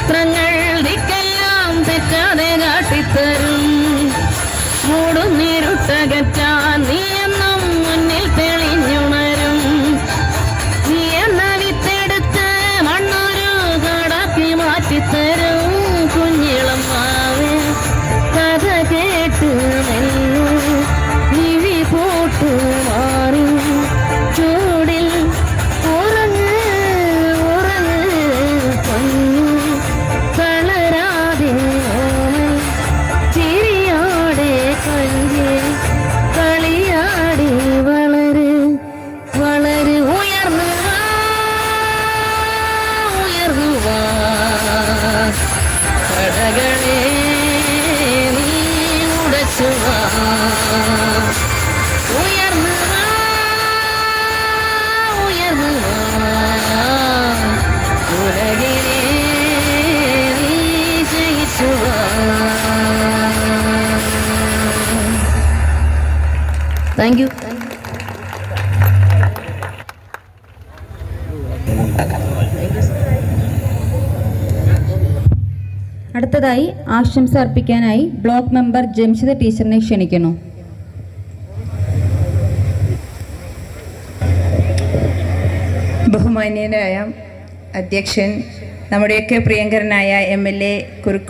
ശാസ്ത്രങ്ങൾ ദിക്കെല്ലാം തെറ്റാതെ കാട്ടിത്തരും. മൂടുന്നിരുട്ടകറ്റാൻ നീ എന്നും മുന്നിൽ തെളിഞ്ഞുണരും. നീ എന്ന വിത്തെടുത്ത് മണ്ണൊരു കാടാക്കി മാറ്റിത്തരും. കുഞ്ഞിളം മാവേ കഥ കേട്ട് മെല്ലെ വിഴി പോട്ടു മാറി ചൂടിൽ ഉറങ്ങ് ഉറങ്ങ് പൊന്നു തളരാതെ ചിരിയോടെ കൊഞ്ച് കളിയാടി വളര് വളര് ഉയർന്നു വാ കടകളെ നീ ഉടച്ചു വാ. ഉയർന്നു വാ ഉലകിനെ നീ ജയിച്ചു വാ. Thank you. അടുത്തതായി ആശംസ അർപ്പിക്കാനായി ബ്ലോക്ക് മെമ്പർ ജംഷിദ ടീച്ചറിനെ ക്ഷണിക്കുന്നു. ബഹുമാന്യനായ അധ്യക്ഷൻ, നമ്മുടെയൊക്കെ പ്രിയങ്കരനായ MLA കുറുക്കോട്